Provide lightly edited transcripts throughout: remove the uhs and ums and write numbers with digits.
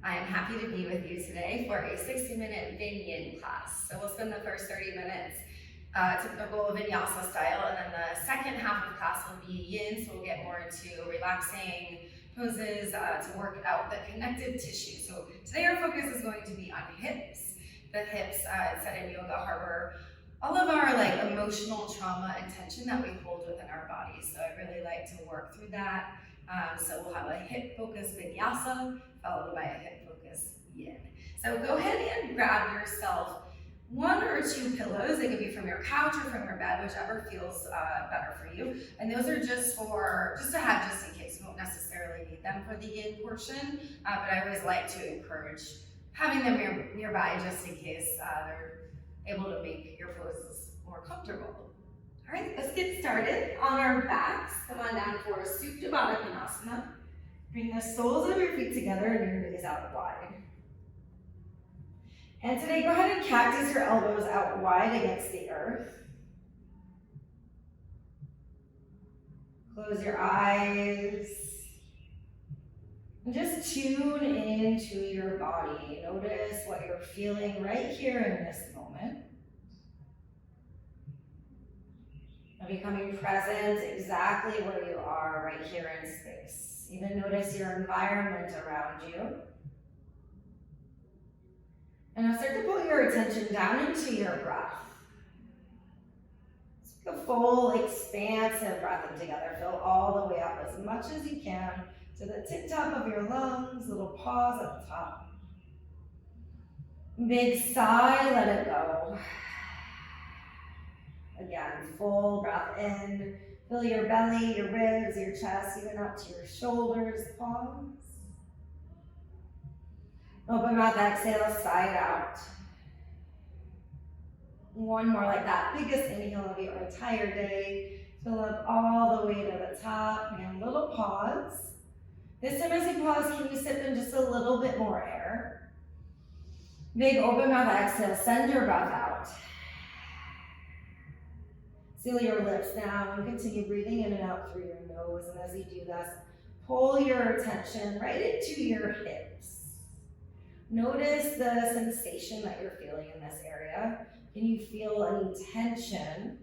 I am happy to be with you today for a 60-minute Vin Yin class. So we'll spend the first 30 minutes typical vinyasa style, and then the second half of the class will be yin, so we'll get more into relaxing poses to work out the connective tissue. So today our focus is going to be on hips. The hips, it said in yoga, harbor all of our emotional trauma and tension that we hold within our bodies. So I really like to work through that. So we'll have a hip focus vinyasa followed by a hip focus yin. So go ahead and grab yourself one or two pillows. They could be from your couch or from your bed, whichever feels better for you. And those are just to have just in case. You won't necessarily need them for the yin portion, but I always like to encourage having them nearby just in case they're able to make your poses more comfortable. All right, let's get started. On our backs, come on down for a Supta Baddha Konasana. Bring the soles of your feet together and your knees out wide. And today, go ahead and cactus your elbows out wide against the earth. Close your eyes. And just tune into your body. Notice what you're feeling right here in this moment. And becoming present exactly where you are right here in space. Even notice your environment around you. And now start to pull your attention down into your breath. Take a full expansive breath in together. Fill all the way up as much as you can to the tip top of your lungs, little pause at the top. Big sigh, let it go. Again, full breath in. Fill your belly, your ribs, your chest, even up to your shoulders. Pause. Open mouth, exhale, side out. One more like that. Biggest inhale of your entire day. Fill up all the way to the top. And a little pause. This time as you pause, can you sip in just a little bit more air? Big open mouth, exhale, send your breath out. Seal your lips now and continue breathing in and out through your nose. And as you do this, pull your attention right into your hips. Notice the sensation that you're feeling in this area. Can you feel any tension?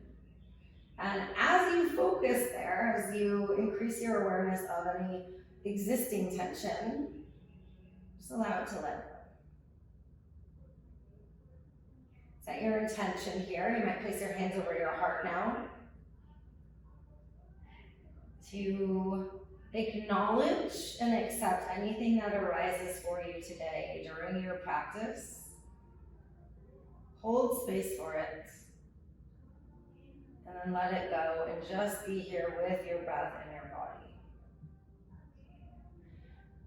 And as you focus there, as you increase your awareness of any existing tension, just allow it to let go. Set your intention here. You might place your hands over your heart now to acknowledge and accept anything that arises for you today during your practice. Hold space for it. And then let it go and just be here with your breath and your body.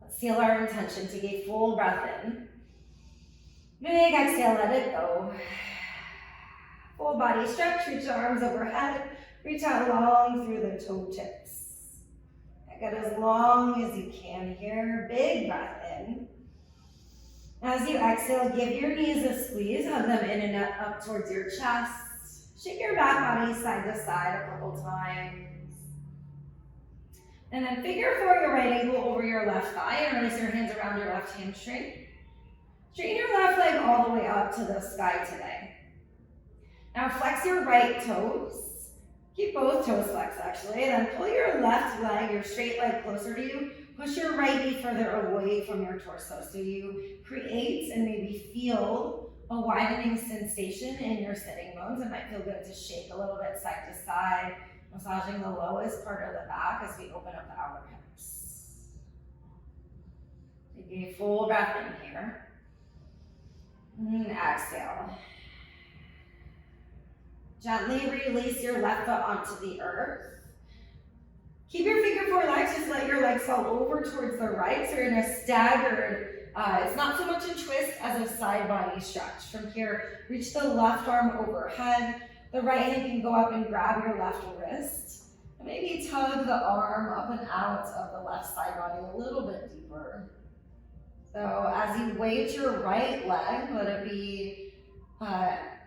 Let's seal our intention. Take a full breath in. Big exhale, let it go. Full body stretch, reach your arms overhead. Reach out long through the toe tips. Get as long as you can here. Big breath in. As you exhale, give your knees a squeeze. Hug them in and up towards your chest. Shake your back body side to side a couple times. And then figure four your right ankle over your left thigh and release your hands around your left hamstring. Straighten your left leg all the way up to the sky today. Now flex your right toes. Keep both toes flexed actually. Then pull your left leg, your straight leg closer to you. Push your right knee further away from your torso. So you create and maybe feel a widening sensation in your sitting bones. It might feel good to shake a little bit side to side, massaging the lowest part of the back as we open up the outer hips. Take a full breath in here. And exhale. Gently release your left foot onto the earth. Keep your figure four legs, just let your legs fall over towards the right. So you're in a staggered, it's not so much a twist as a side body stretch. From here, reach the left arm overhead. The right hand can go up and grab your left wrist. And maybe tug the arm up and out of the left side body a little bit deeper. So as you weight your right leg, let it be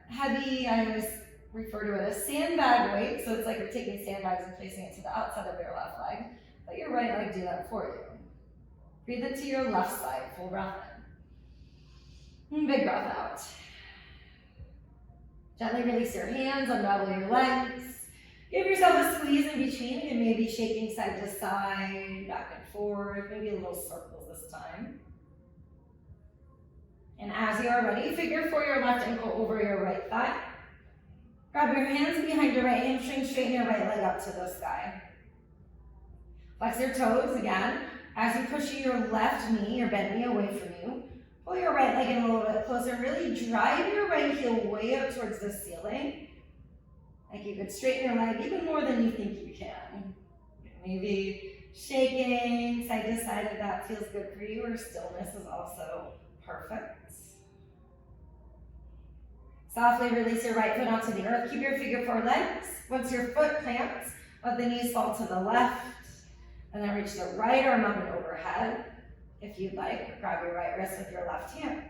heavy. I always refer to it as sandbag weight. So it's like you're taking sandbags and placing it to the outside of your left leg. Let your right leg do that for you. Breathe into your left side, full breath in. And big breath out. Gently release your hands, unravel your legs. Give yourself a squeeze in between. You may be shaking side to side, back and forth, maybe a little circles this time. And as you are ready, figure for your left ankle over your right thigh. Grab your hands behind your right hamstring, straighten your right leg up to the sky. Flex your toes again. As you push your left knee, your bent knee away from you, pull your right leg in a little bit closer. Really drive your right heel way up towards the ceiling. Like you could straighten your leg even more than you think you can. Maybe shaking side to side if that feels good for you, or stillness is also perfect. Softly release your right foot onto the earth. Keep your figure four legs. Once your foot plants, let the knees fall to the left. And then reach the right arm up and overhead. If you'd like, grab your right wrist with your left hand.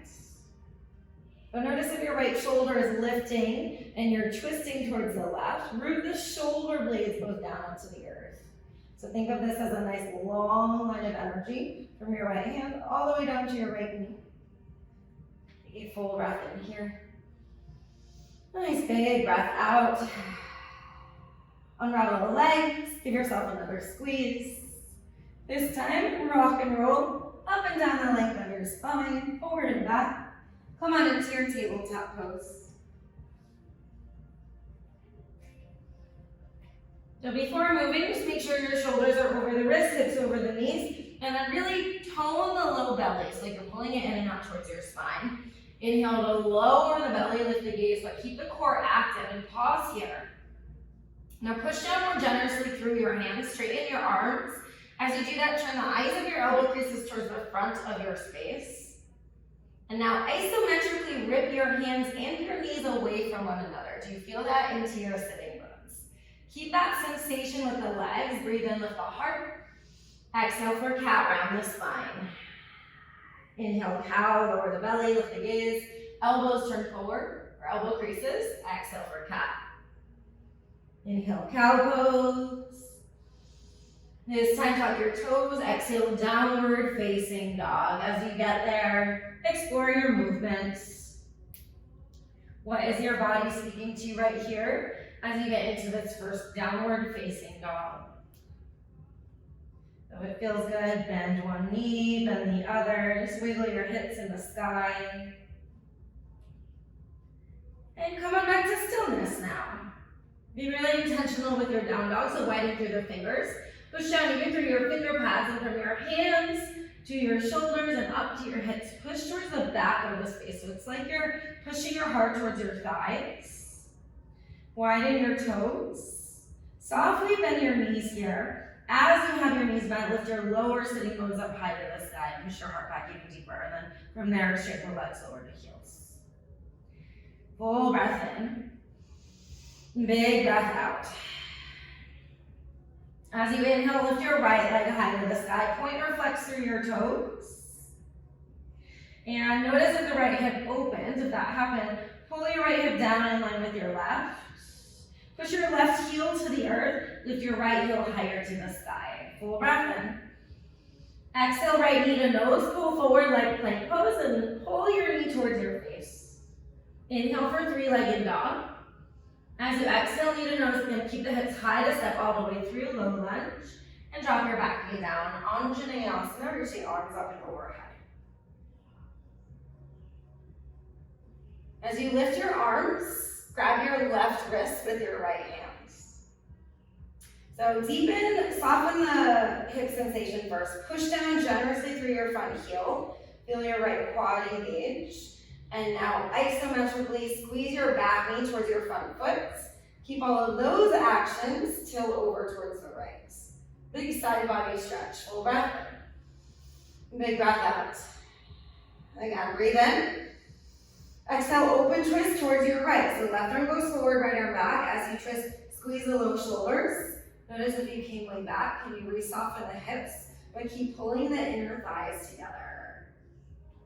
But notice if your right shoulder is lifting and you're twisting towards the left, root the shoulder blades both down onto the earth. So think of this as a nice long line of energy from your right hand all the way down to your right knee. Take a full breath in here. Nice big breath out. Unravel the legs, give yourself another squeeze. This time, rock and roll up and down the length of your spine, forward and back. Come on into your tabletop pose. So before moving, just make sure your shoulders are over the wrists, hips over the knees, and then really tone the low belly, so like you're pulling it in and out towards your spine. Inhale to lower the belly, lift the gaze, but keep the core active and pause here. Now push down more generously through your hands, straighten your arms. As you do that, turn the eyes of your elbow creases towards the front of your space. And now isometrically rip your hands and your knees away from one another. Do you feel that into your sitting bones? Keep that sensation with the legs. Breathe in, lift the heart. Exhale for cat, round the spine. Inhale, cow, lower the belly, lift the gaze. Elbows turn forward, or elbow creases. Exhale for cat. Inhale, cow pose. This time, tuck your toes. Exhale, downward facing dog. As you get there, explore your movements. What is your body speaking to you right here as you get into this first downward facing dog? So if it feels good, bend one knee, bend the other. Just wiggle your hips in the sky. And come on back to stillness now. Be really intentional with your down dog, so widen through the fingers. Push down even through your finger pads and from your hands to your shoulders and up to your hips. Push towards the back of the space. So it's like you're pushing your heart towards your thighs. Widen your toes. Softly bend your knees here. As you have your knees bent, lift your lower sitting bones up high to the sky and push your heart back even deeper. And then from there, straighten the legs lower to heels. Full breath in. Big breath out. As you inhale, lift your right leg high to the sky. Point or flex through your toes. And notice if the right hip opens. If that happened, pull your right hip down in line with your left. Push your left heel to the earth. Lift your right heel higher to the sky. Full breath in. Exhale, right knee to nose. Pull forward like plank pose and pull your knee towards your face. Inhale for three-legged dog. As you exhale, knee to nose, then keep the hips high to step all the way through, low lunge, and drop your back knee down. Anjaneyasana, reach the arms up and overhead. As you lift your arms, grab your left wrist with your right hands. So deepen, soften the hip sensation first. Push down generously through your front heel. Feel your right quad engage. And now isometrically squeeze your back knee towards your front foot. Keep all of those actions, tilt over towards the right. Big side body stretch, full breath in. Big breath out. Again, breathe in. Exhale, open twist towards your right. So left arm goes forward, right arm back. As you twist, squeeze the low shoulders. Notice if you came way back, can you re-soften the hips, but keep pulling the inner thighs together.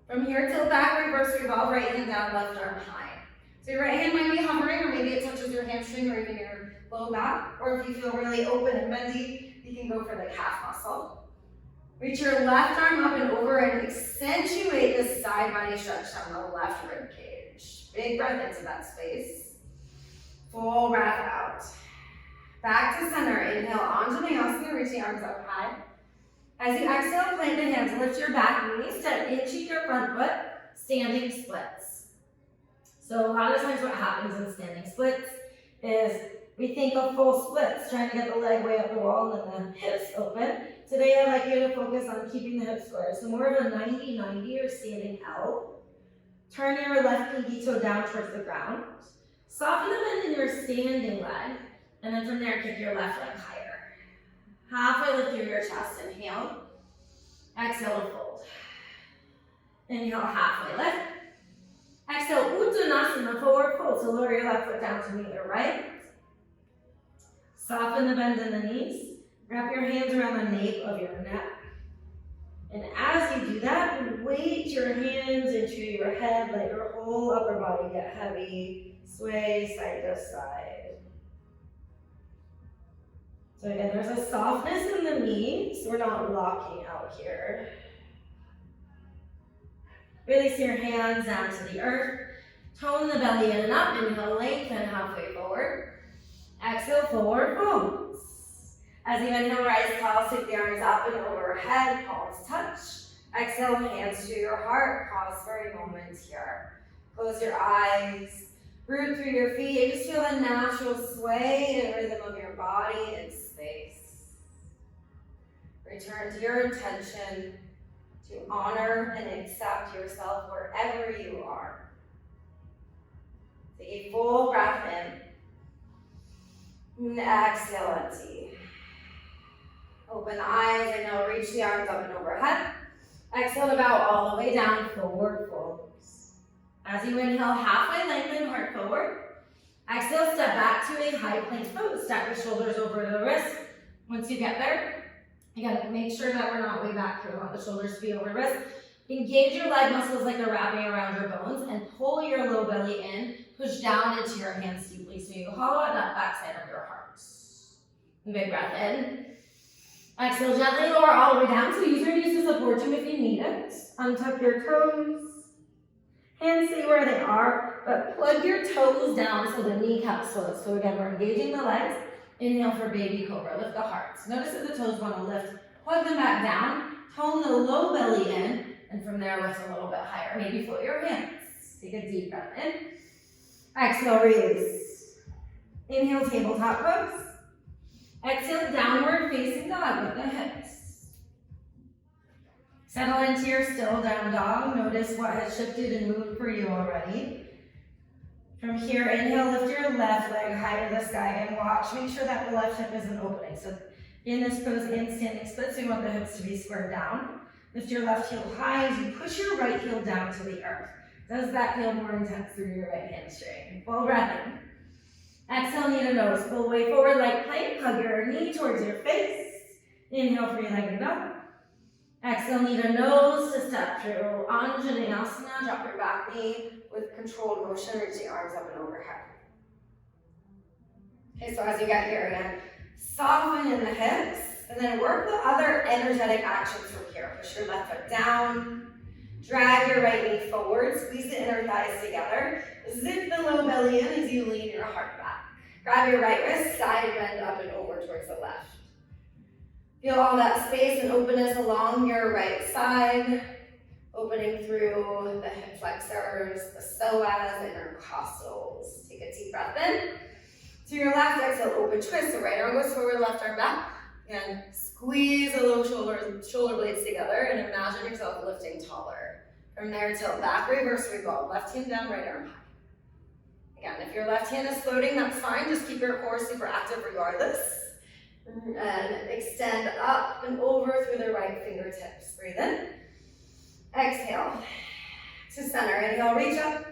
From here, tilt back, reverse revolve, right hand down, left arm high. So your right hand might be hovering, or maybe it touches your hamstring or even your low back. Or if you feel really open and bendy, you can go for the calf muscle. Reach your left arm up and over and accentuate the side body stretch down the left rib cage. Big breath into that space. Full breath out. Back to center. Inhale, Anjaneyasana, reach the arms up high. As you exhale, plant the hands, lift your back knee, step into your front foot, standing splits. So a lot of times what happens in standing splits is we think of full splits, trying to get the leg way up the wall and then the hips open. Today I'd like you to focus on keeping the hips square. So more of a 90-90 or standing L. Turn your left pinky toe down towards the ground. Soften the bend in your standing leg, and then from there kick your left leg higher. Halfway lift through your chest, inhale. Exhale to fold. Inhale, halfway lift. Exhale, Uttanasana, forward fold. So lower your left foot down to meet your right. Soften the bend in the knees. Wrap your hands around the nape of your neck. And as you do that, weight your hands into your head, let your whole upper body get heavy. Sway side to side. So again, there's a softness in the knees, so we're not locking out here. Release your hands down to the earth. Tone the belly in and up. Inhale, lengthen halfway forward. Exhale, forward folds. As you inhale, rise tall, sweep the arms up and overhead, palms touch. Exhale, hands to your heart. Pause for a moment here. Close your eyes. Root through your feet. Just feel the natural sway and rhythm of your body in space. Return to your intention to honor and accept yourself wherever you are. Take a full breath in. And exhale, empty. Open the eyes, inhale, reach the arms up and overhead. Exhale to bow all the way down, forward folds. As you inhale, halfway lengthen, heart forward. Exhale, step back to a high plank pose. Stack your shoulders over the wrist. Once you get there, again, make sure that we're not way back here. We want the shoulders to be over the wrist. Engage your leg muscles like they're wrapping around your bones and pull your low belly in. Push down into your hands deeply so you hollow out that backside of your heart. Big breath in. Exhale, gently lower all the way down. So use your knees to support you if you need it. Untuck your toes. Hands stay where they are, but plug your toes down so the kneecaps float. So again, we're engaging the legs. Inhale for baby cobra. Lift the heart. Notice that the toes want to lift. Plug them back down. Tone the low belly in. And from there, lift a little bit higher. Maybe float your hands. Take a deep breath in. Exhale, release. Inhale, tabletop pose. Exhale, downward facing dog with the hips. Settle into your still down dog. Notice what has shifted and moved for you already. From here, inhale, lift your left leg high to the sky and watch. Make sure that the left hip isn't opening. So in this pose, in standing splits, we want the hips to be squared down. Lift your left heel high as you push your right heel down to the earth. Does that feel more intense through your right hamstring? Full breath in. Exhale, knee to nose. Pull way forward like plank. Hug your knee towards your face. Inhale, three-legged dog. Exhale, knee to nose to step through Anjaneyasana. Drop your back knee with controlled motion. Reach the arms up and overhead. Okay, so as you get here again, soften in the hips. And then work the other energetic actions from here. Push your left foot down. Drag your right knee forward. Squeeze the inner thighs together. Zip the low belly in as you lean your heart back. Grab your right wrist, side bend up and over towards the left. Feel all that space and openness along your right side. Opening through the hip flexors, the psoas, intercostals. Take a deep breath in. To your left, exhale, open twist. So right arm goes forward, left arm back. And squeeze the low shoulder blades together and imagine yourself lifting taller. From there, tilt back, reverse revolve. Left hand down, right arm high. Again, if your left hand is floating, that's fine. Just keep your core super active regardless. And extend up and over through the right fingertips. Breathe in. Exhale to center. Inhale, reach up.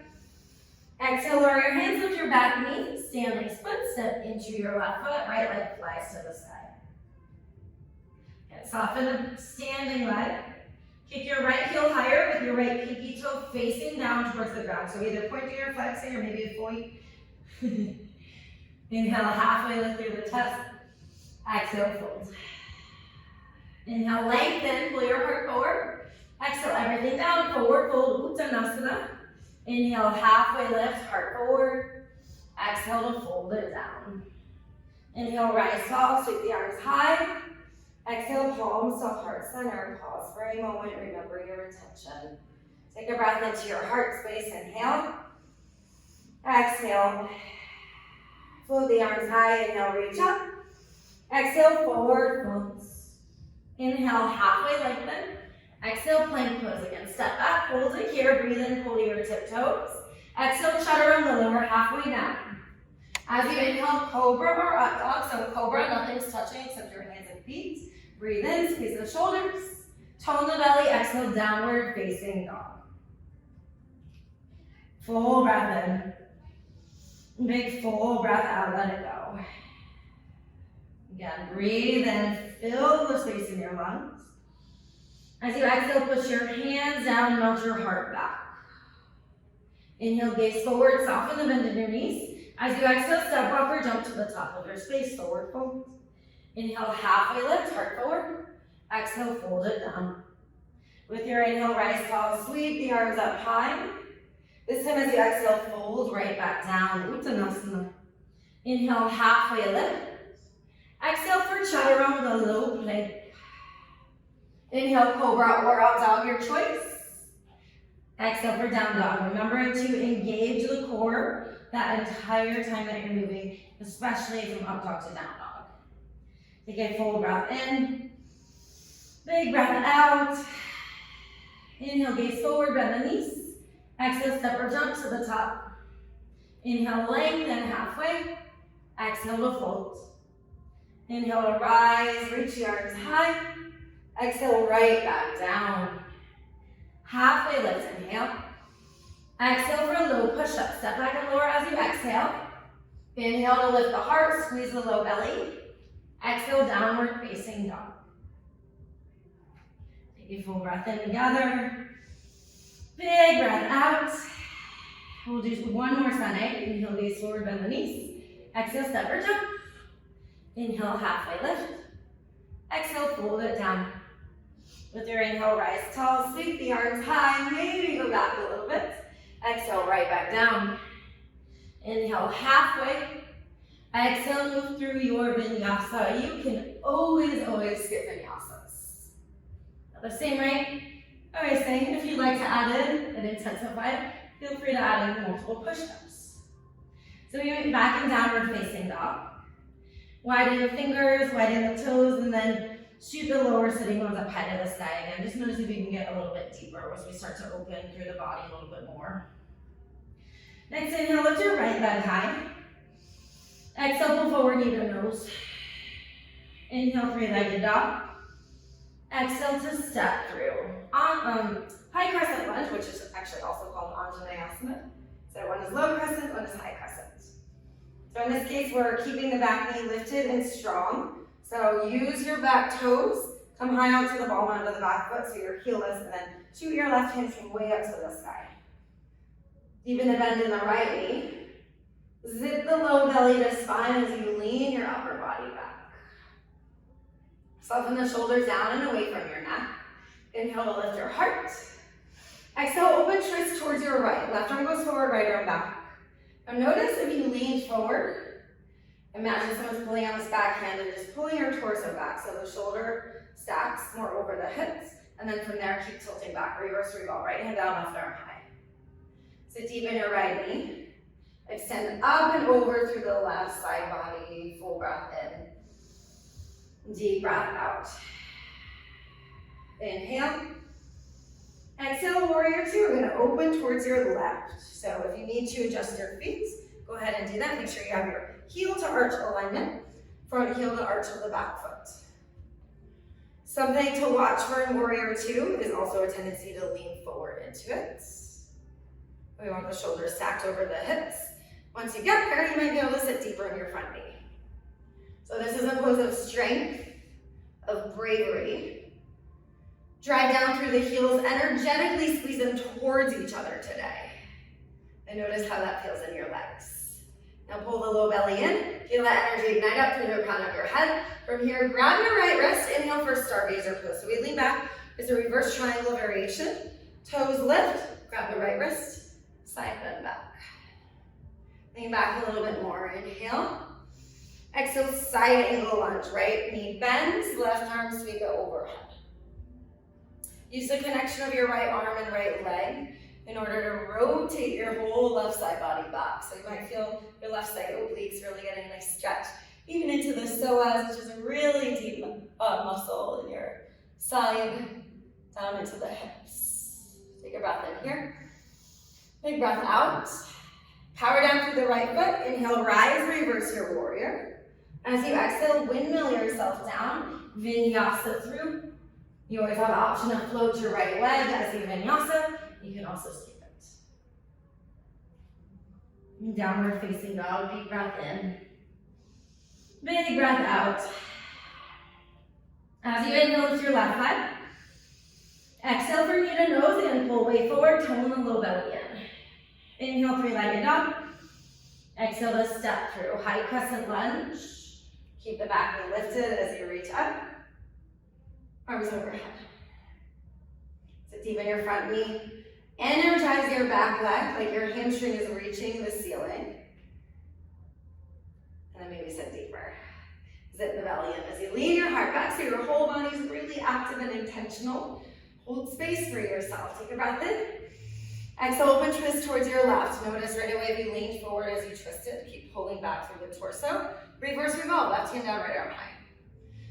Exhale, lower your hands, lift your back knee. Standing split, step into your left foot. Right leg flies to the side. Soften the standing leg. Kick your right heel higher with your right pinky toe facing down towards the ground. So either point to your flexing or maybe a point. Inhale, halfway lift through the chest. Exhale, fold. Inhale, lengthen, pull your heart forward. Exhale, everything down, forward fold, Uttanasana. Inhale, halfway lift, heart forward. Exhale to fold it down. Inhale, rise tall, sweep the arms high. Exhale, palms to heart center. Pause for a moment, remember your intention. Take a breath into your heart space, inhale. Exhale, float the arms high, inhale, reach up. Exhale, forward fold. Inhale, halfway lengthen. Exhale, plank pose again. Step back, hold it here, breathe in, pull your tiptoes. Exhale, chaturanga, lower halfway down. As you inhale, cobra or up dog. So cobra, nothing's touching except your hands and feet. Breathe in, squeeze the shoulders. Tone the belly, exhale, downward facing dog. Full breath in. Big full breath out, let it go. Again, breathe in, fill the space in your lungs. As you exhale, push your hands down, melt your heart back. Inhale, gaze forward, soften the bend in your knees. As you exhale, step up or jump to the top of your space, forward fold. Inhale, halfway lift, heart forward. Exhale, fold it down. With your inhale, rise tall, sweep the arms up high. This time as you exhale, fold right back down, Uttanasana. Inhale, halfway lift. Exhale for chaturanga with a low plank. Inhale, cobra or up dog, your choice. Exhale for down dog. Remembering to engage the core that entire time that you're moving, especially from up dog to down dog. Take a full breath in. Big breath out. Inhale, gaze forward, bend the knees. Exhale, step or jump to the top. Inhale, lengthen halfway. Exhale to fold. Inhale to rise, reach the arms high. Exhale, right back down. Halfway lift, inhale. Exhale for a low push-up. Step back and lower as you exhale. Inhale to lift the heart, squeeze the low belly. Exhale, downward facing dog. Take a full breath in together. Big breath out. We'll do one more side. Inhale, gaze forward, bend the knees. Exhale, step or jump. Inhale, halfway lift. Exhale, fold it down. With your inhale, rise tall, sweep the arms high, maybe go back a little bit. Exhale, right back down. Inhale, halfway. Exhale, move through your vinyasa. You can always skip vinyasas. The same rate, I always say, if you'd like to add in and intensify it, feel free to add in multiple push-ups. So we went back and downward facing dog. Widen the fingers, widen the toes, and then shoot the lower sitting bones up high to the sky again. Just notice if you can get a little bit deeper as we start to open through the body a little bit more. Next inhale, lift your right leg high. Exhale, pull forward, knee to nose. Inhale, three-legged dog. Exhale to step through. High crescent lunge, which is actually also called Anjaneyasana. So one is low crescent, one is high crescent. So in this case, we're keeping the back knee lifted and strong. So use your back toes, come high onto the ball mound of the back foot so your heel is, and then shoot your left hand from way up to the sky. Deepen the bend in the right knee. Zip the low belly to spine as you lean your upper body back. Soften the shoulders down and away from your neck. Inhale to lift your heart. Exhale, open twist towards your right. Left arm goes forward, right arm back. Now notice if you lean forward, imagine someone's pulling on this backhand and just pulling your torso back so the shoulder stacks more over the hips. And then from there, keep tilting back. Reverse revolve, right hand down, left arm high. So deepen your right knee. Extend up and over through the left side body. Full breath in. Deep breath out. Inhale. Exhale, warrior two. We're gonna open towards your left. So if you need to adjust your feet, go ahead and do that. Make sure you have your heel to arch alignment, front heel to arch of the back foot. Something to watch for in warrior two is also a tendency to lean forward into it. We want the shoulders stacked over the hips. Once you get there, you might be able to sit deeper in your front knee. So this is a pose of strength, of bravery. Drive down through the heels, energetically squeeze them towards each other today. And notice how that feels in your legs. Now pull the low belly in. Feel that energy ignite up through the crown of your head. From here, grab your right wrist. Inhale for stargazer pose. So we lean back. It's a reverse triangle variation. Toes lift. Grab the right wrist. Side bend back. Lean back a little bit more. Inhale. Exhale, side angle lunge. Right knee bends. Left arm sweep it overhead. Use the connection of your right arm and right leg in order to rotate your whole left side body back. So you might feel your left side obliques really getting a nice stretch, even into the psoas, which is a really deep muscle in your side, down into the hips. Take a breath in here. Big breath out. Power down through the right foot. Inhale, rise, reverse your warrior. As you exhale, windmill yourself down. Vinyasa through. You always have the option to float your right leg as you vinyasa. You can also skip it. Downward facing dog, big breath in. Big breath out. As you inhale, lift your left leg. Exhale for knee to nose and pull weight forward, tone the low belly in. Inhale, three-legged dog. Exhale to step through, high crescent lunge. Keep the back knee lifted as you reach up. Arms overhead. So deepen your front knee. Energize your back leg like your hamstring is reaching the ceiling. And then maybe sit deeper. Zip the belly in as you lean your heart back so your whole body is really active and intentional. Hold space for yourself. Take a breath in. Exhale, open twist towards your left. Notice right away if you lean forward as you twist it. Keep pulling back through the torso. Reverse revolve. Left hand down, right arm high.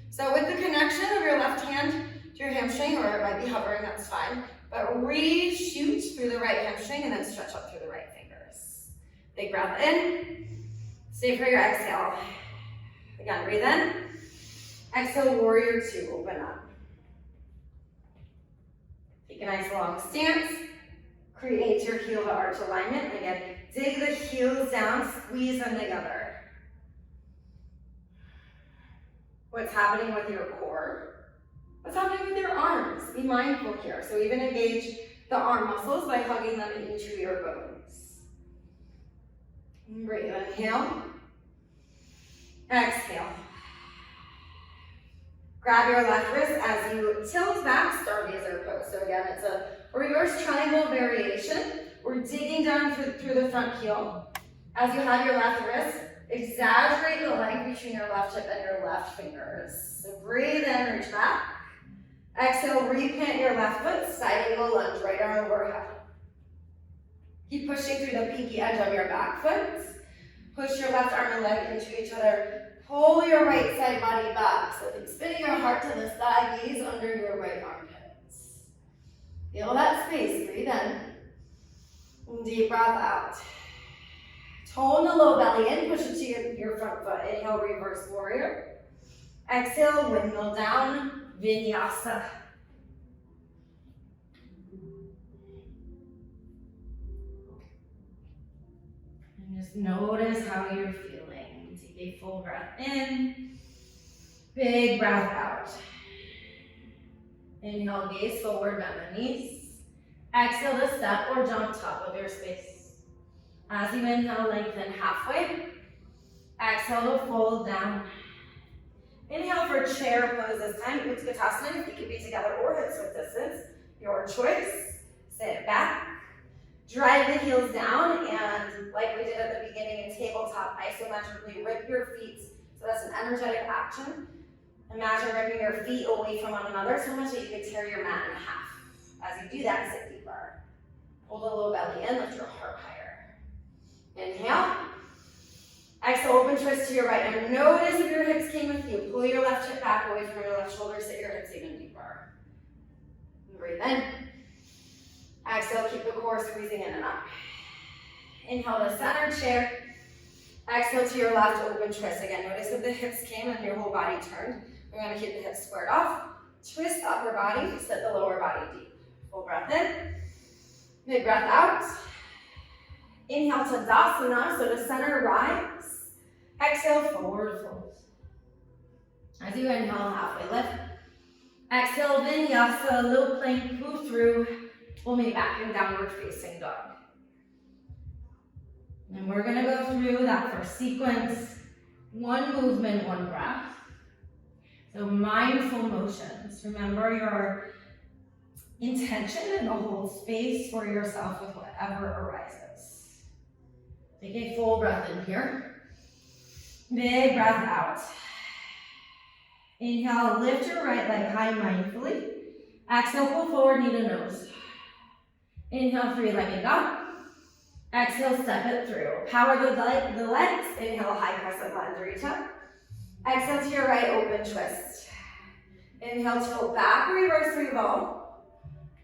So with the connection of your left hand to your hamstring, or it might be hovering, that's fine. But re-shoot through the right hamstring and then stretch up through the right fingers. Big breath in. Stay for your exhale. Again, breathe in. Exhale, warrior two, open up. Take a nice long stance. Create your heel to arch alignment. Again, dig the heels down, squeeze them together. What's happening with your core? What's happening with your arms? Be mindful here. So even engage the arm muscles by hugging them into your bones. Breathe, inhale. Exhale. Grab your left wrist as you tilt back, stargazer pose. So again, it's a reverse triangle variation. We're digging down through the front heel. As you have your left wrist, exaggerate the length between your left hip and your left fingers. So breathe in, reach back. Exhale, replant your left foot, side angle lunge, right arm overhead. Keep pushing through the pinky edge of your back foot. Push your left arm and leg into each other. Pull your right side body back. So think spinning your heart to the side, gaze under your right armpits. Feel that space, breathe in. Deep breath out. Tone the low belly in, push it to your front foot. Inhale, reverse warrior. Exhale, windmill down, vinyasa. And just notice how you're feeling. Take a full breath in, big breath out. Inhale, gaze forward, bend the knees. Exhale to step or jump top of your space. As you inhale, lengthen halfway. Exhale to fold down. Inhale for chair pose this time. Utkatasana, feet can be together or hips width distance. Your choice. Sit back. Drive the heels down, and like we did at the beginning in tabletop, isometrically rip your feet. So that's an energetic action. Imagine ripping your feet away from one another so much that you could tear your mat in half. As you do that, sit deeper. Hold the low belly in, lift your heart higher. Inhale. Exhale, open twist to your right. And notice if your hips came with you. Pull your left hip back away from your left shoulder, sit your hips even deeper. Breathe in. Exhale, keep the core squeezing in and up. Inhale to center chair. Exhale to your left, open twist. Again, notice if the hips came and your whole body turned. We're going to keep the hips squared off. Twist upper body, sit the lower body deep. Full breath in. Big breath out. Inhale to Tadasana, so to center, rise. Exhale, forward fold. As you inhale, halfway lift. Exhale, vinyasa, low plank, move through. We'll meet back in downward facing dog. And we're gonna go through that first sequence, one movement, one breath. So mindful motions. Remember your intention and to hold space for yourself with whatever arises. Take a full breath in here. Big breath out. Inhale, lift your right leg high mindfully. Exhale, pull forward, knee to nose. Inhale, three-legged dog. Exhale, step it through. Power the legs. Inhale, high crescent lunge, reach up. Exhale to your right, open twist. Inhale, tilt back, reverse revolve.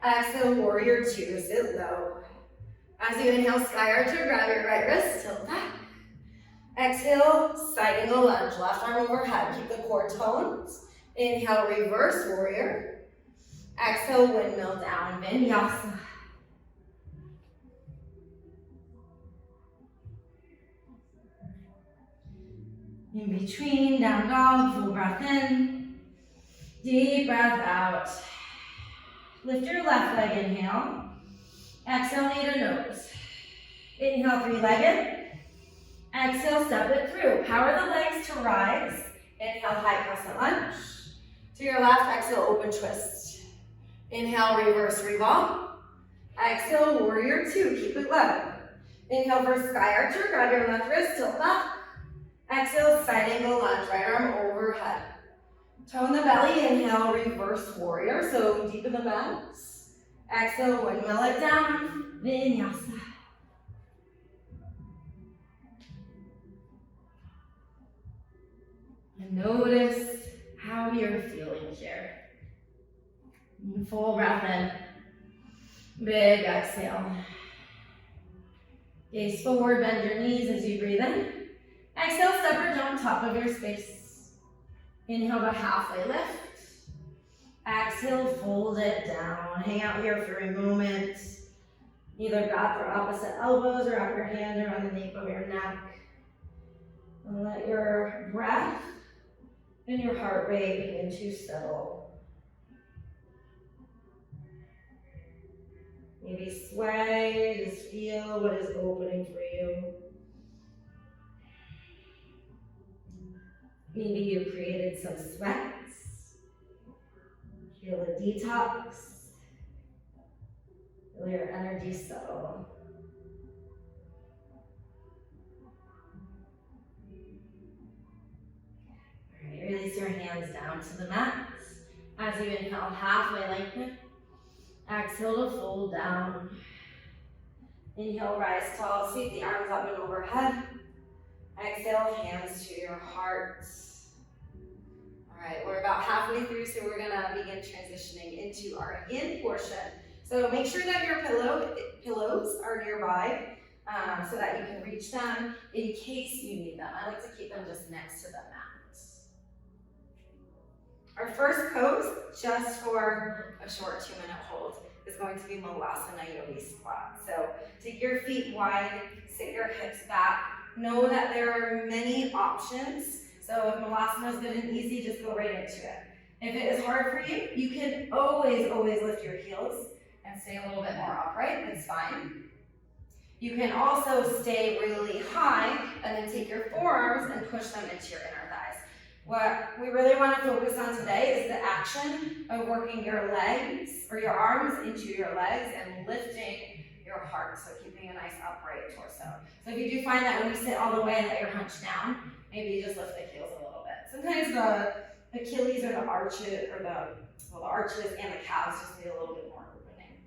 Exhale, warrior two, sit low. As you inhale, sky archer, grab your right wrist, tilt back. Exhale, side angle lunge, left arm overhead, keep the core toned. Inhale, reverse warrior. Exhale, windmill down, vinyasa. In between, down dog, full breath in. Deep breath out. Lift your left leg, inhale. Exhale, knee to nose. Inhale, three-legged. Exhale, step it through. Power the legs to rise. Inhale, high crescent lunge. To your left, exhale, open twist. Inhale, reverse revolve. Exhale, warrior two, keep it low. Inhale for sky archer, grab your left wrist, tilt back. Exhale, side angle lunge, right arm overhead. Tone the belly, inhale, reverse warrior, so deep in the bends. Exhale, windmill it down, vinyasa. And notice how you're feeling here. Full breath in. Big exhale. Gaze forward, bend your knees as you breathe in. Exhale, step or jump top of your space. Inhale to halfway lift. Exhale, fold it down. Hang out here for a moment. Either grab your opposite elbows or wrap your hand around the nape of your neck. And let your breath and your heart rate begin to settle. Maybe sway, just feel what is opening for you. Maybe you created some sweats. Feel a detox. Feel your energy settle. All right, release your hands down to the mat. As you inhale, halfway lengthen. Exhale to fold down. Inhale, rise tall, sweep the arms up and overhead. Exhale, hands to your heart. All right, we're about halfway through, so we're gonna begin transitioning into our in portion. So make sure that your pillows are nearby so that you can reach them in case you need them. I like to keep them just next to the mat. Our first pose, just for a short 2-minute hold, is going to be Malasana Yogi Squat. So take your feet wide, sit your hips back. Know that there are many options. So if Malasana is good and easy, just go right into it. If it is hard for you, you can always lift your heels and stay a little bit more upright. It's fine. You can also stay really high and then take your forearms and push them into your inner thighs. What we really want to focus on today is the action of working your legs or your arms into your legs and lifting your heart, so keeping a nice upright torso. So if you do find that when you sit all the way that you're hunched down, maybe you just lift the heels a little bit. Sometimes the Achilles or the arches, or the arches and the calves just need a little bit more opening.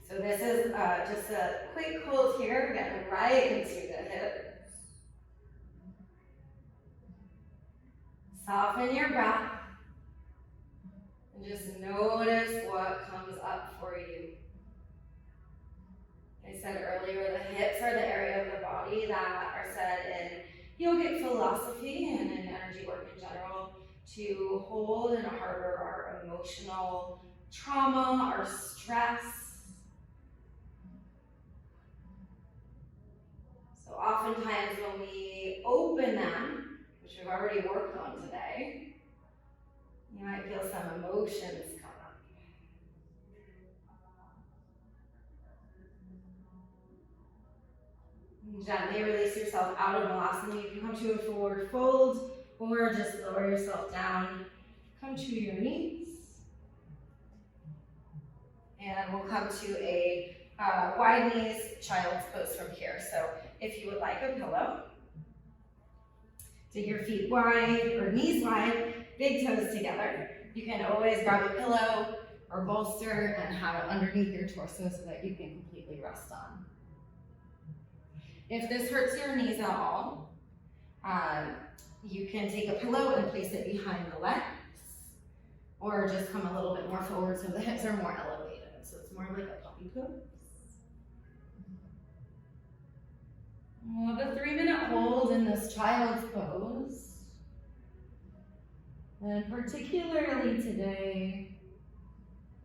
So this is just a quick hold here, getting right into the hips. Soften your breath. And just notice what comes up for you. I said earlier, the hips are the area of the body that are said in yogic philosophy and in energy work in general to hold and harbor our emotional trauma, our stress. So oftentimes when we open them, which we've already worked on today, you might feel some emotions come up. Gently release yourself out of Malasana. You can come to a forward fold or just lower yourself down. Come to your knees. And we'll come to a wide knees child's pose from here. So if you would like a pillow, take your feet wide or knees wide, big toes together. You can always grab a pillow or bolster and have it underneath your torso so that you can completely rest on. If this hurts your knees at all, you can take a pillow and place it behind the legs, or just come a little bit more forward so the hips are more elevated. So it's more like a puppy pose. We'll have a 3-minute hold in this child's pose. And particularly today,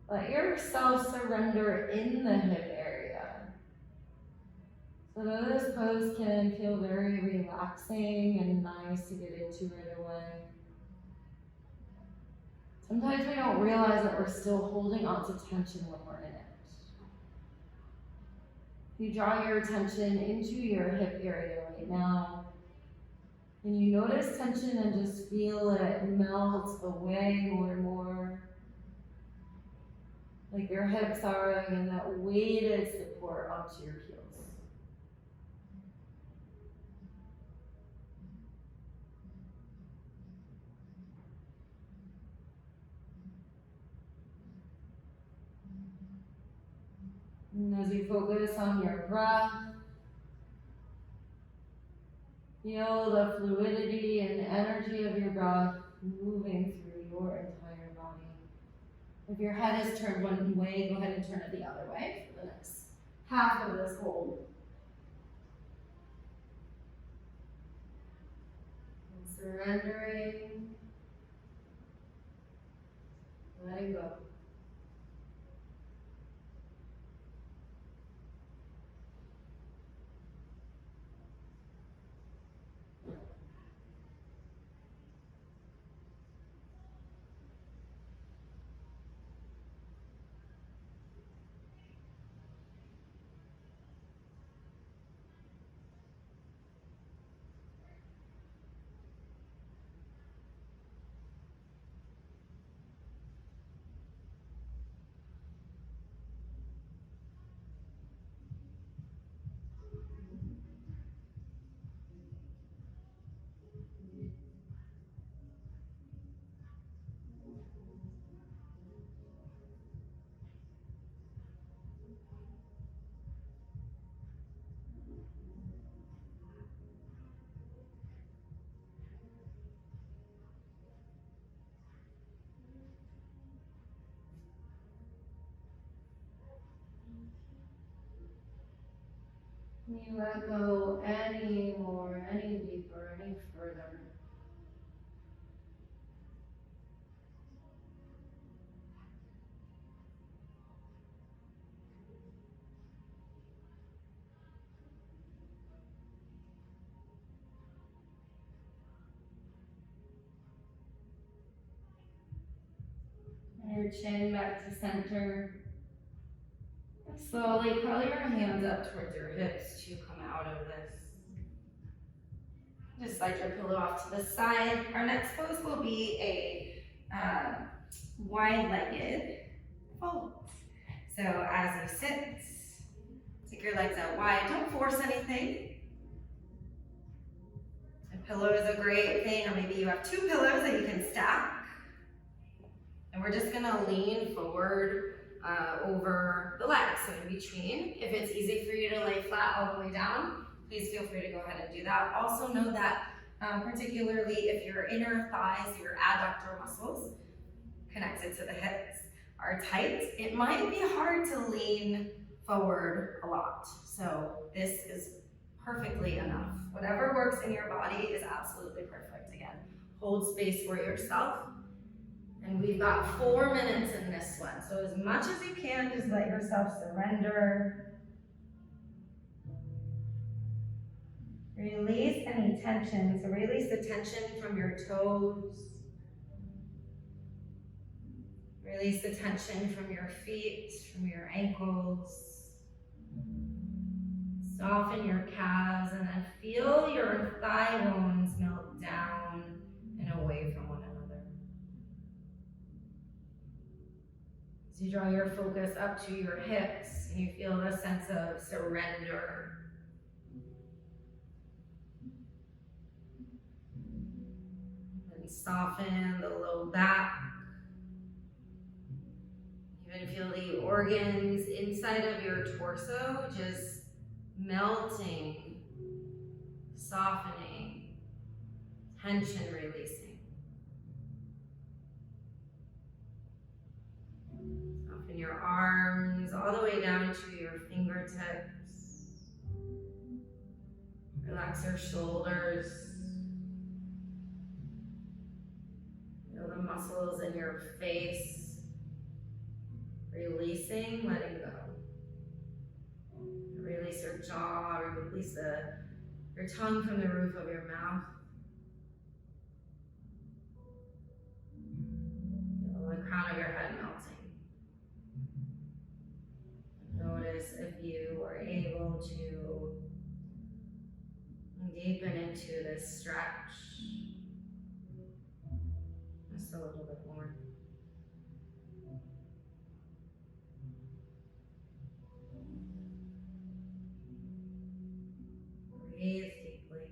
let yourself surrender in the hip area. So that this pose can feel very relaxing and nice to get into right away. Sometimes we don't realize that we're still holding on to tension when we're in it. You draw your attention into your hip area right now, and you notice tension and just feel it melt away more and more. Like your hips are in that weighted support onto your heels. And as you focus on your breath, feel the fluidity and energy of your breath moving through your entire body. If your head is turned one way, go ahead and turn it the other way for the next half of this hold. And surrendering, letting go. You let go any more, any deeper, any further. And your chin back to center. And slowly curl your hands up towards your hips to come out of this. Just slide your pillow off to the side. Our next pose will be a wide-legged fold. So as you sit, take your legs out wide. Don't force anything. A pillow is a great thing, or maybe you have 2 pillows that you can stack. And we're just gonna lean forward over the legs, so in between. If it's easy for you to lay flat all the way down, please feel free to go ahead and do that. Also know that particularly if your inner thighs, your adductor muscles connected to the hips are tight, it might be hard to lean forward a lot. So this is perfectly enough. Whatever works in your body is absolutely perfect. Again, hold space for yourself. And we've got 4 minutes in this one. So as much as you can, just let yourself surrender. Release any tension. So release the tension from your toes. Release the tension from your feet, from your ankles. Soften your calves and then feel your thigh bones melt down and away from one another. As you draw your focus up to your hips and you feel the sense of surrender. And soften the low back. Even feel the organs inside of your torso just melting, softening, tension releasing. Soften your arms all the way down to your fingertips. Relax your shoulders. Feel the muscles in your face. Releasing, letting go. Release your jaw, release your tongue from the roof of your mouth. Feel the crown of your head melting. Notice if you are able to deepen into this stretch. Just a little bit more. Breathe deeply.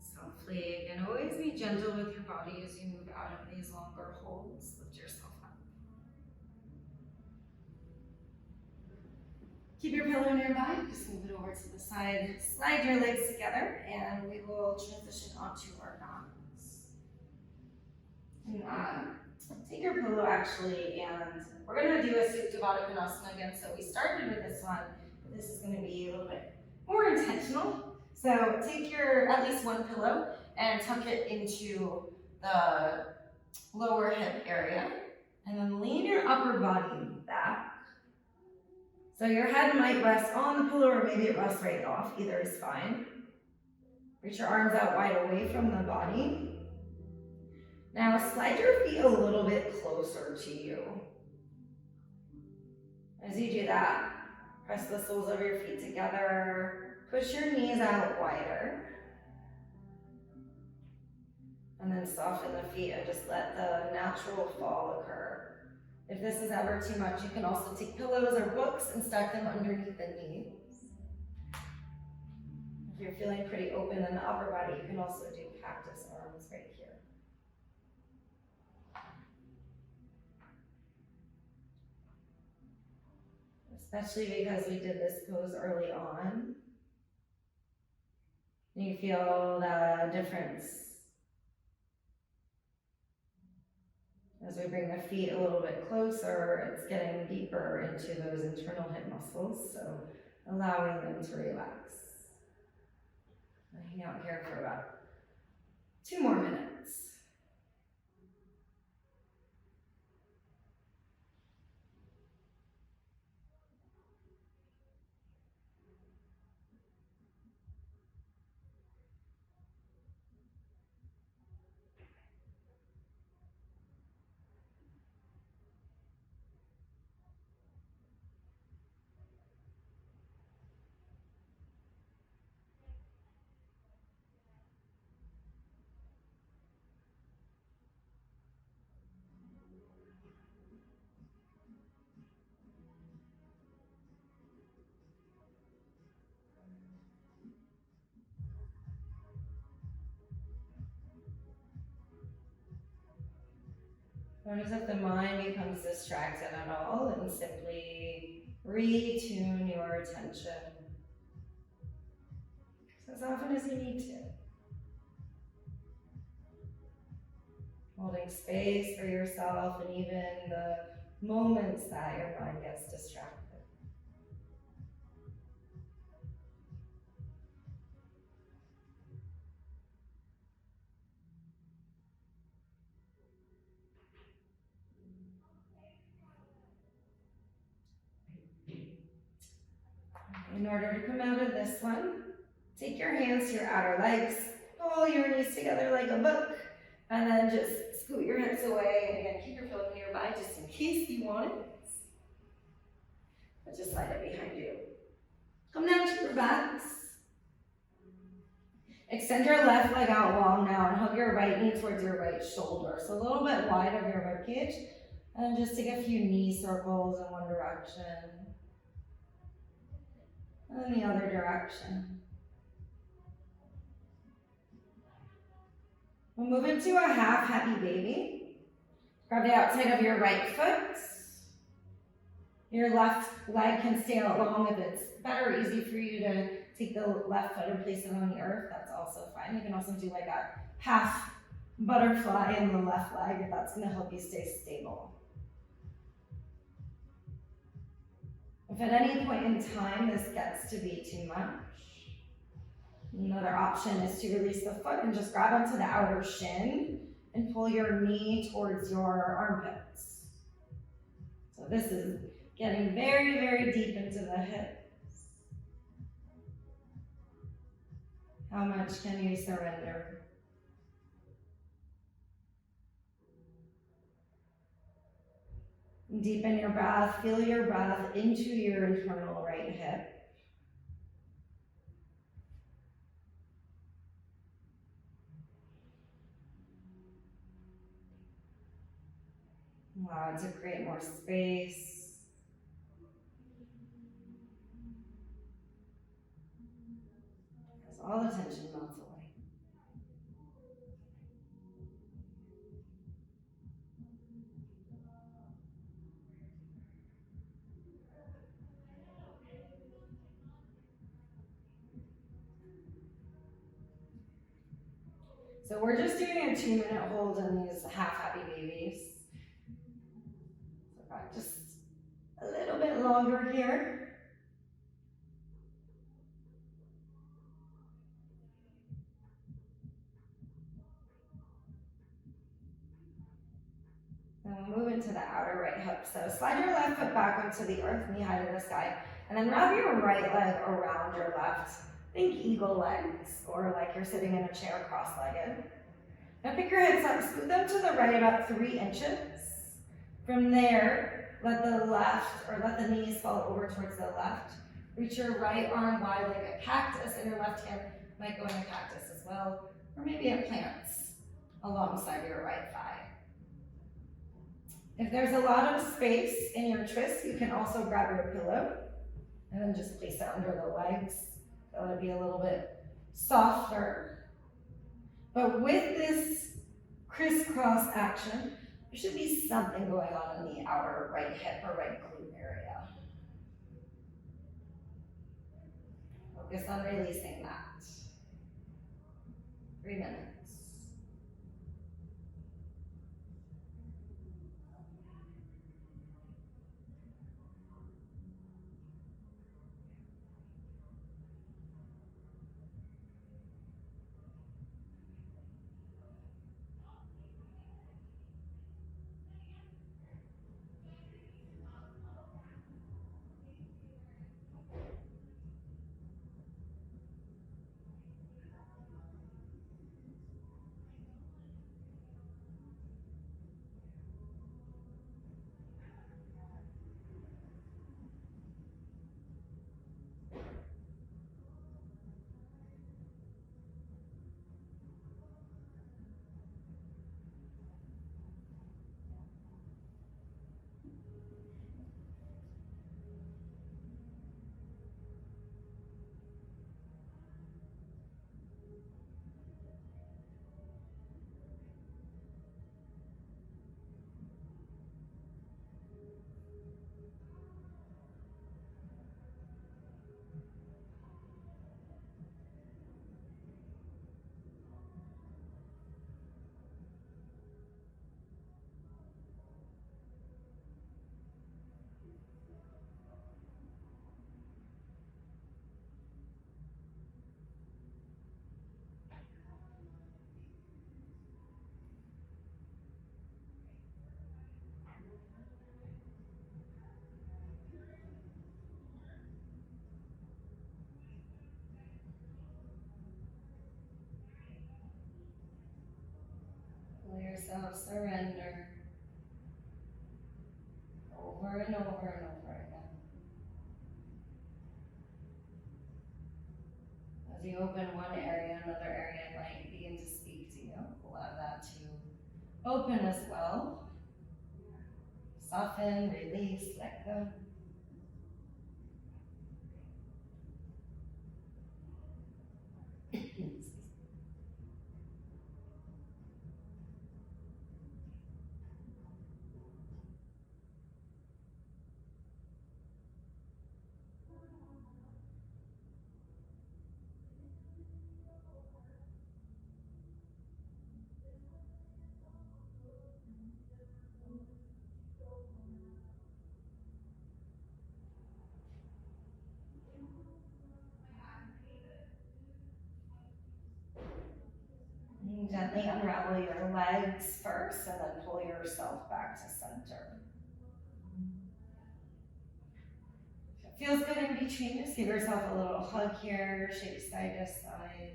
Softly, and always be gentle with your body as you move out of these longer holds. Lift yourself up. Keep your pillow nearby. Just move it over to the side. Slide your legs together, and we will transition onto our knots. And, take your pillow actually, and we're going to do a Supta Baddha Konasana again. So we started with this one, but this is going to be a little bit more intentional. So take your at least one pillow and tuck it into the lower hip area, and then lean your upper body back. So your head might rest on the pillow, or maybe it rests right off. Either is fine. Reach your arms out wide away from the body. Now slide your feet a little bit closer to you. As you do that, press the soles of your feet together. Push your knees out wider. And then soften the feet and just let the natural fall occur. If this is ever too much, you can also take pillows or books and stack them underneath the knees. If you're feeling pretty open in the upper body, you can also do cactus arms right here. Especially because we did this pose early on. You feel the difference as we bring the feet a little bit closer. It's getting deeper into those internal hip muscles, so allowing them to relax. Hang out here for about 2 more minutes. Notice if the mind becomes distracted at all, and simply retune your attention as often as you need to. Holding space for yourself and even the moments that your mind gets distracted. In order to come out of this one, take your hands to your outer legs, pull your knees together like a book, and then just scoot your hips away. And again, keep your pillow nearby just in case you want it. But just slide it behind you. Come down to your backs. Extend your left leg out long now and hug your right knee towards your right shoulder. So a little bit wide of your ribcage. And then just take a few knee circles in one direction. And the other direction. We'll move into a half happy baby. Grab the outside of your right foot. Your left leg can stay out long if it's better or easy for you to take the left foot and place it on the earth. That's also fine. You can also do like a half butterfly in the left leg if that's going to help you stay stable. If at any point in time this gets to be too much, another option is to release the foot and just grab onto the outer shin and pull your knee towards your armpits. So this is getting very, very deep into the hips. How much can you surrender? Deepen your breath, feel your breath into your internal right hip. Allow it to create more space. As all the tension melts away. So we're just doing a 2-minute hold in these half happy babies. So probably just a little bit longer here. Then we'll move into the outer right hip. So slide your left foot back onto the earth, knee high to the sky, and then wrap your right leg around your left. Think eagle legs, or like you're sitting in a chair cross-legged. Now pick your hips up, scoot them to the right about 3 inches. From there, let the knees fall over towards the left. Reach your right arm wide like a cactus, and your left hand might go in a cactus as well, or maybe it plants alongside your right thigh. If there's a lot of space in your twist, you can also grab your pillow and then just place it under the legs. That would be a little bit softer. But with this crisscross action, there should be something going on in the outer right hip or right glute area. Focus on releasing that. 3 minutes. Feel yourself surrender over and over and over again. As you open one area, another area might begin to speak to you. Allow that to open as well. Soften, release, let go. And gently unravel your legs first and then pull yourself back to center. If it feels good in between, just give yourself a little hug here, shake side to side.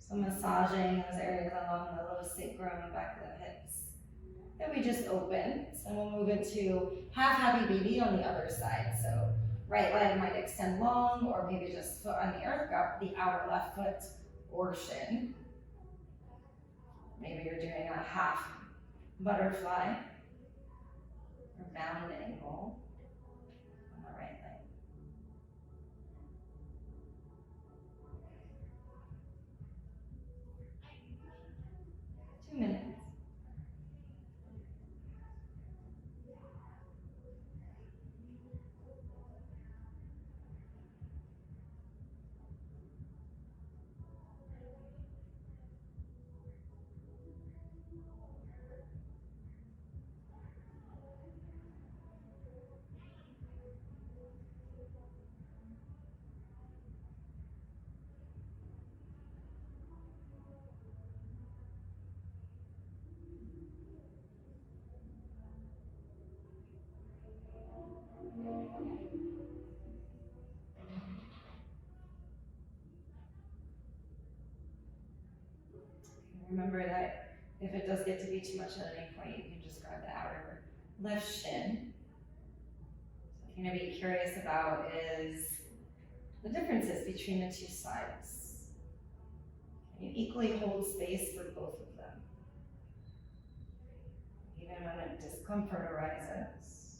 So massaging those areas along the low sacrum and back of the hips. Then we just open. So we'll move into half happy baby on the other side. So right leg might extend long, or maybe just foot on the earth, grab the outer left foot or shin. Maybe you're doing a half butterfly or bound angle on the right leg. 2 minutes. Remember that if it does get to be too much at any point, you can just grab the outer left shin. Something to be curious about is the differences between the two sides. Can you equally hold space for both of them? Even when a discomfort arises.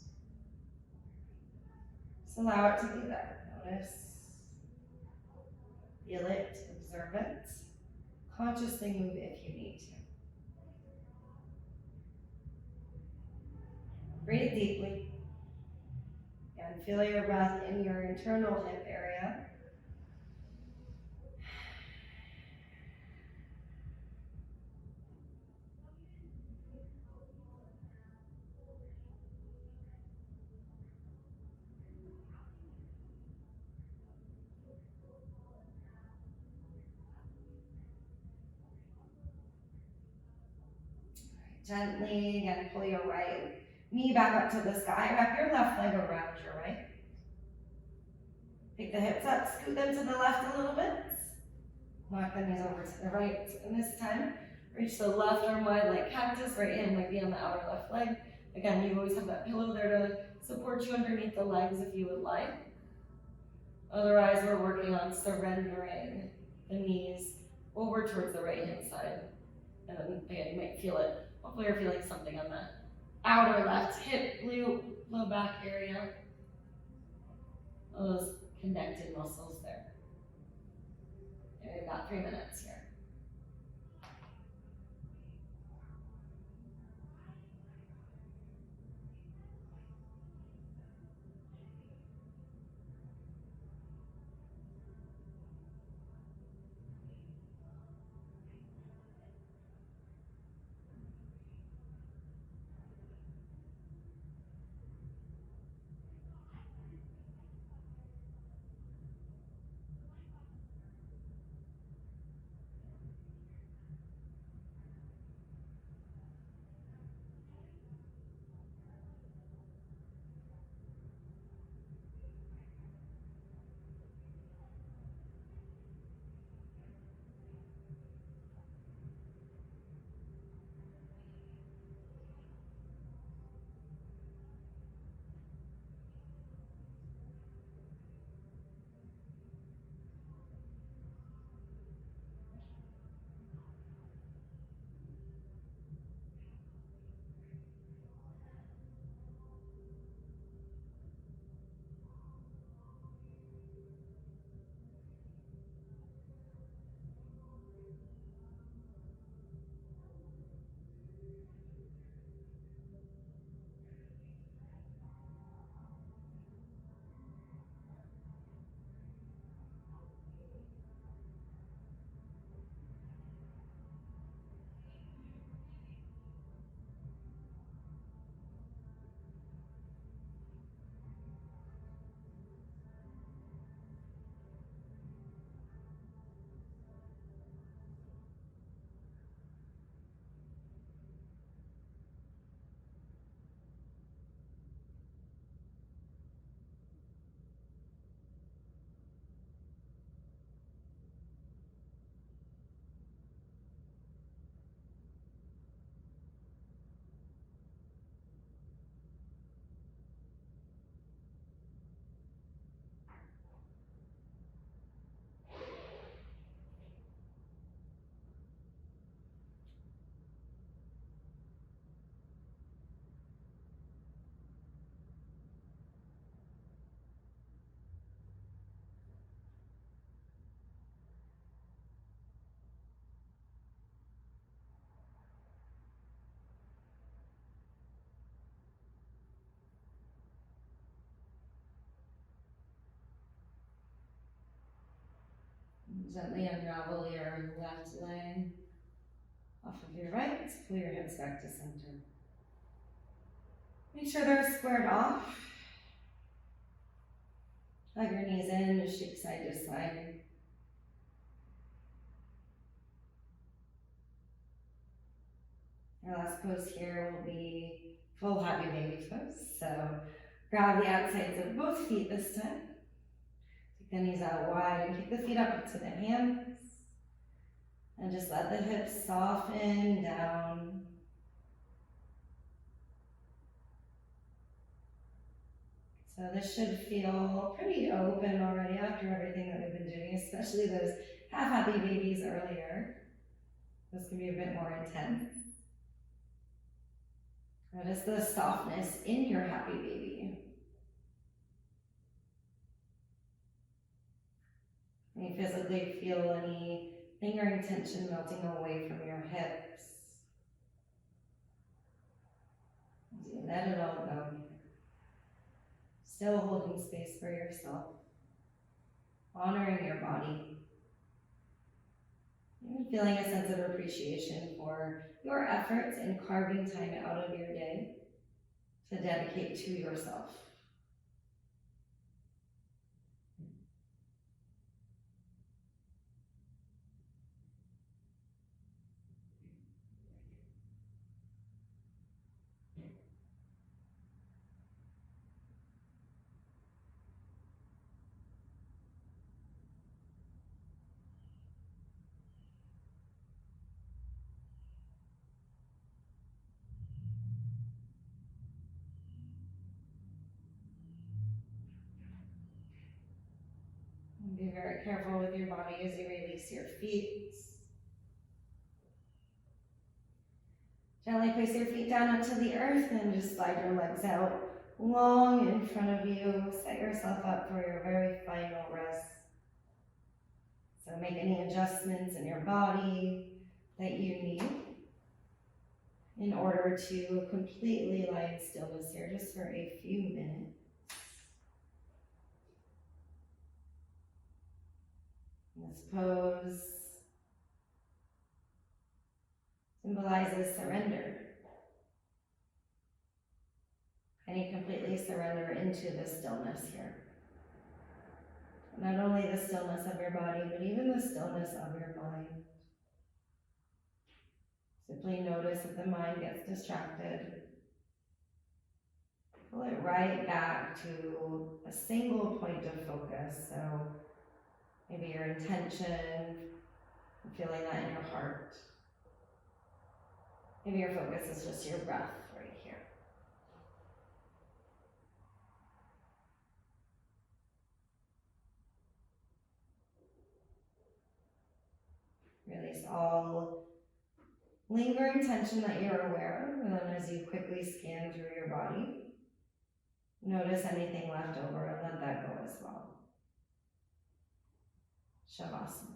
Just allow it to be there. Notice, feel it, observe it. Consciously move if you need to. Breathe deeply and feel your breath in your internal hip area. Gently, again, pull your right knee back up to the sky. Wrap your left leg around your right. Pick the hips up, scoot them to the left a little bit. Knock the knees over to the right. And this time, reach the left arm wide like cactus. Right hand might be on the outer left leg. Again, you always have that pillow there to support you underneath the legs if you would like. Otherwise, we're working on surrendering the knees over towards the right hand side. And then again, you might feel it. Hopefully you're feeling something on the outer left hip, glute, low back area. All those connected muscles there. And we've got 3 minutes here. Gently unravel your left leg off of your right. Pull your hips back to center. Make sure they're squared off. Hug your knees in, just shake side to side. Our last pose here will be full happy baby pose. So grab the outsides of both feet this time. Take the knees out wide and kick the feet up to the hands. And just let the hips soften down. So this should feel pretty open already after everything that we've been doing, especially those half happy babies earlier. This can be a bit more intense. Notice the softness in your happy baby. Can you physically feel any lingering tension melting away from your hips? As you let it all go. Still holding space for yourself. Honoring your body. Even feeling a sense of appreciation for your efforts in carving time out of your day to dedicate to yourself. Very careful with your body as you release your feet. Gently place your feet down onto the earth and just slide your legs out long in front of you. Set yourself up for your very final rest. So make any adjustments in your body that you need in order to completely lie in stillness here just for a few minutes. This pose symbolizes surrender. And you completely surrender into the stillness here. Not only the stillness of your body, but even the stillness of your mind. Simply notice if the mind gets distracted. Pull it right back to a single point of focus. So maybe your intention, feeling that in your heart. Maybe your focus is just your breath right here. Release all lingering tension that you're aware of, and then as you quickly scan through your body, notice anything left over and let that go as well. Shavasana.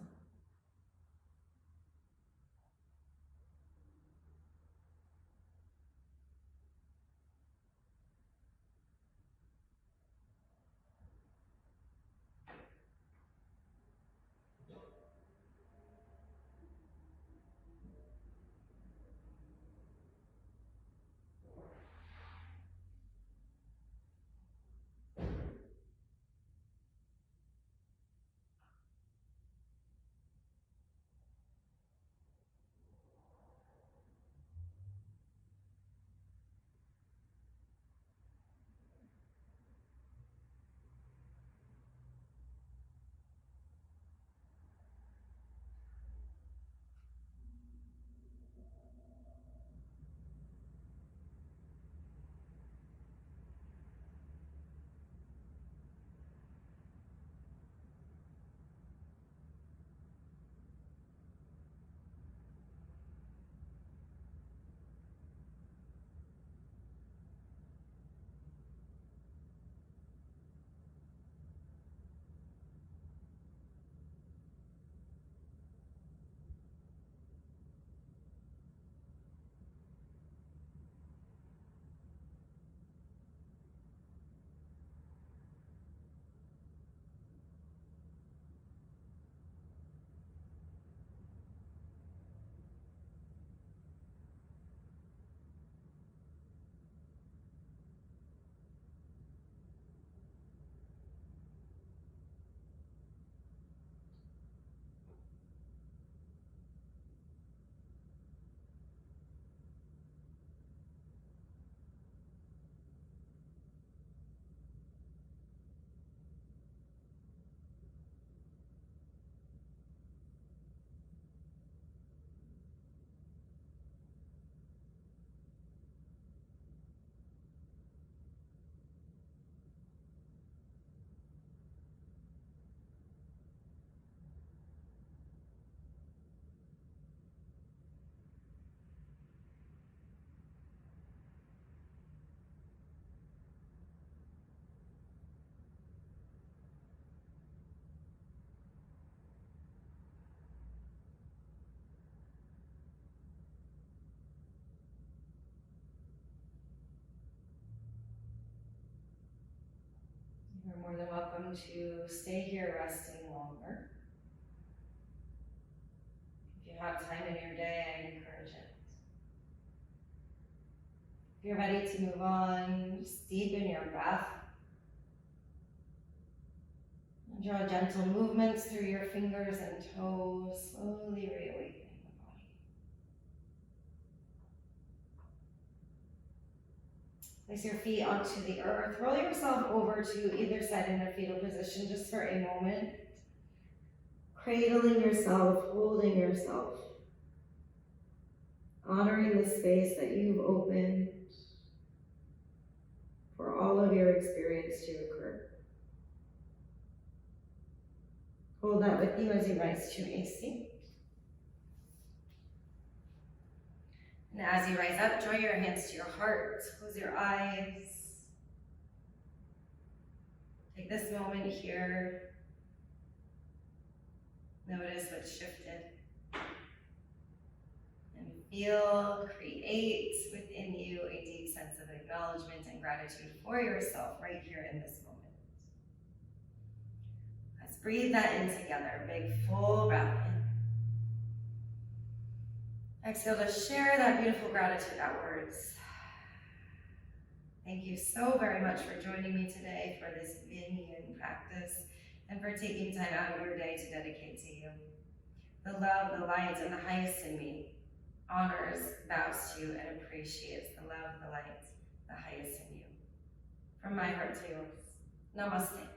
You're more than welcome to stay here resting longer. If you have time in your day, I encourage it. If you're ready to move on, just deepen your breath. And draw gentle movements through your fingers and toes, slowly reawakening the body. Place your feet onto the earth. Roll yourself over to either side in a fetal position just for a moment. Cradling yourself, holding yourself. Honoring the space that you've opened for all of your experience to occur. Hold that with you as you rise to a seat. And as you rise up, draw your hands to your heart. Close your eyes. Take this moment here. Notice what's shifted. And feel, create within you a deep sense of acknowledgement and gratitude for yourself right here in this moment. Let's breathe that in together. Big full breath in. Exhale to share that beautiful gratitude outwards. Thank you so very much for joining me today for this Vin Yin practice and for taking time out of your day to dedicate to you. The love, the light, and the highest in me honors, bows to, and appreciates the love, the light, the highest in you. From my heart to yours. Namaste.